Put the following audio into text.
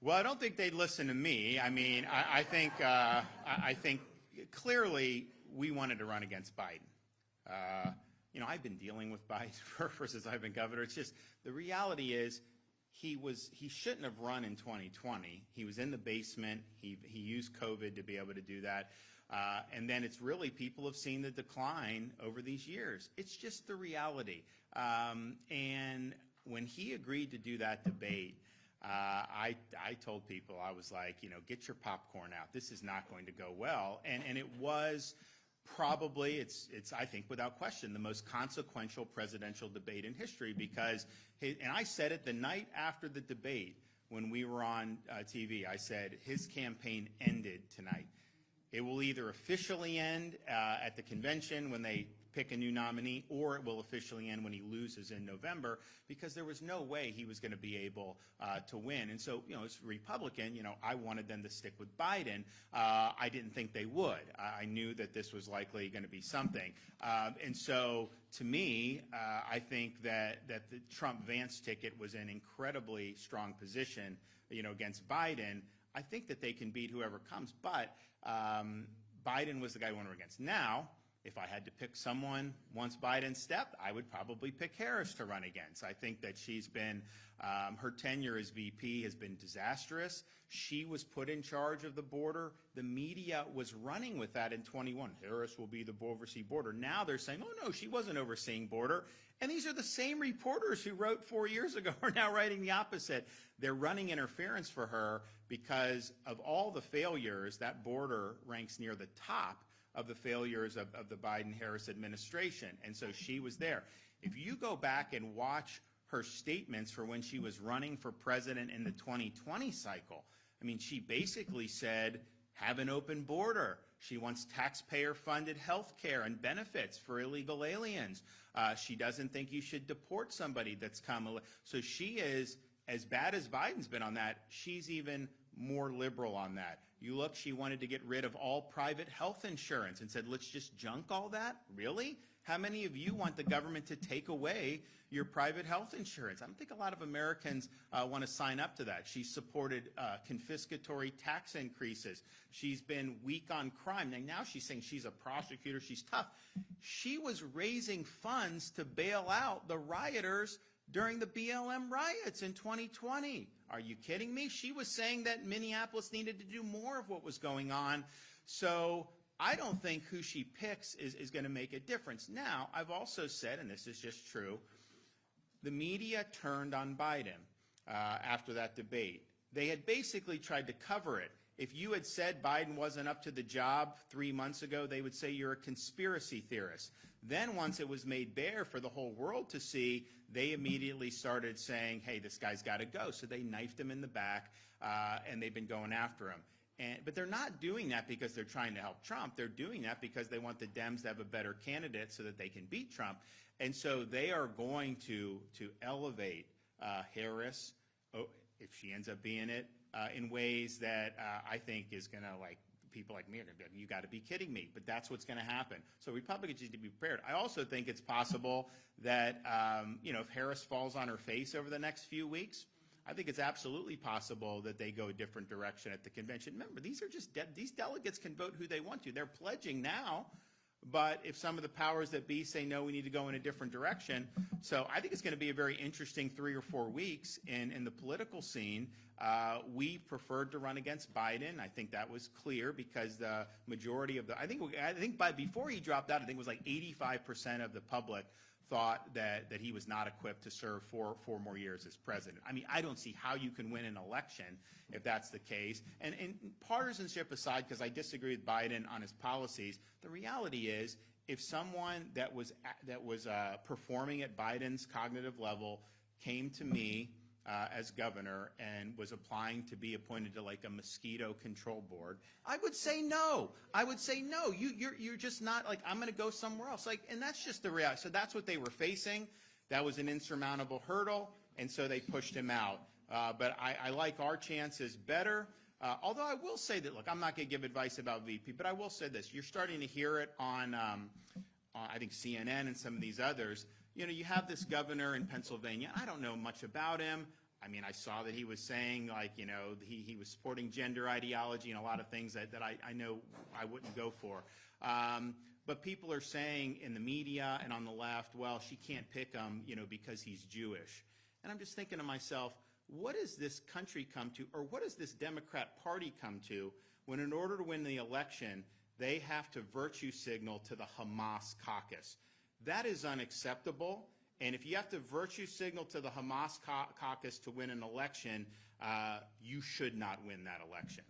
Well, I don't think they'd listen to me. I mean, I think clearly we wanted to run against Biden. You know, I've been dealing with Biden since I've been governor. It's just the reality is he shouldn't have run in 2020. He was in the basement. He used COVID to be able to do that. And then it's really people have seen the decline over these years. It's just the reality. And when he agreed to do that debate, I told people, I was like, you know, get your popcorn out. This is not going to go well. And it was probably, it's I think without question, the most consequential presidential debate in history because, and I said it the night after the debate when we were on TV, I said his campaign ended tonight. It will either officially end at the convention when they pick a new nominee, or it will officially end when he loses in November, because there was no way he was going to be able to win. And so, you know, as a Republican, you know, I wanted them to stick with Biden. I didn't think they would. I knew that this was likely going to be something. And so, to me, I think that the Trump-Vance ticket was an incredibly strong position, you know, against Biden. I think that they can beat whoever comes, but Biden was the guy we went against. Now, if I had to pick someone once Biden stepped, I would probably pick Harris to run against. I think that she's been, her tenure as VP has been disastrous. She was put in charge of the border. The media was running with that in 21. Harris will be the oversee border. Now they're saying, oh no, she wasn't overseeing border. And these are the same reporters who wrote 4 years ago are now writing the opposite. They're running interference for her because of all the failures. That border ranks near the top of the failures of the Biden-Harris administration. And so she was there. If you go back and watch her statements for when she was running for president in the 2020 cycle, I mean, she basically said, have an open border. She wants taxpayer-funded health care and benefits for illegal aliens. She doesn't think you should deport somebody that's come. So she is, as bad as Biden's been on that, she's even more liberal on that. You look, she wanted to get rid of all private health insurance and said, let's just junk all that? Really? How many of you want the government to take away your private health insurance? I don't think a lot of Americans want to sign up to that. She supported confiscatory tax increases. She's been weak on crime. Now she's saying she's a prosecutor, she's tough. She was raising funds to bail out the rioters during the BLM riots in 2020. Are you kidding me? She was saying that Minneapolis needed to do more of what was going on. So I don't think who she picks is going to make a difference. Now, I've also said, and this is just true, the media turned on Biden after that debate. They had basically tried to cover it. If you had said Biden wasn't up to the job 3 months ago, they would say you're a conspiracy theorist. Then once it was made bare for the whole world to see, they immediately started saying, hey, this guy's got to go. So they knifed him in the back, and they've been going after him. But they're not doing that because they're trying to help Trump. They're doing that because they want the Dems to have a better candidate so that they can beat Trump. And so they are going to elevate Harris, if she ends up being it, in ways that I think is going to, like, people like me are going to be like, you got to be kidding me. But that's what's going to happen. So Republicans need to be prepared. I also think it's possible that, you know, if Harris falls on her face over the next few weeks, I think it's absolutely possible that they go a different direction at the convention. Remember, these are just these delegates can vote who they want to. They're pledging now, but if some of the powers that be say, no, we need to go in a different direction. So I think it's going to be a very interesting 3 or 4 weeks in the political scene. We preferred to run against Biden. I think that was clear because the majority of the, I think before he dropped out, I think it was like 85% of the public thought that he was not equipped to serve four more years as president. I mean, I don't see how you can win an election if that's the case. And partisanship aside, because I disagree with Biden on his policies, the reality is if someone that was performing at Biden's cognitive level came to me as governor and was applying to be appointed to like a mosquito control board, I would say no. I would say no. You're just not, like, I'm going to go somewhere else. Like, and that's just the reality. So that's what they were facing. That was an insurmountable hurdle, and so they pushed him out. But I like our chances better. Although I will say that, look, I'm not going to give advice about VP, but I will say this. You're starting to hear it on I think CNN and some of these others. You know, you have this governor in Pennsylvania. I don't know much about him. I mean, I saw that he was saying, like, you know, he was supporting gender ideology and a lot of things that I know I wouldn't go for. But people are saying in the media and on the left, well, she can't pick him, you know, because he's Jewish. And I'm just thinking to myself, what does this country come to, or what does this Democrat Party come to, when in order to win the election, they have to virtue signal to the Hamas caucus? That is unacceptable. And if you have to virtue signal to the Hamas caucus to win an election, you should not win that election.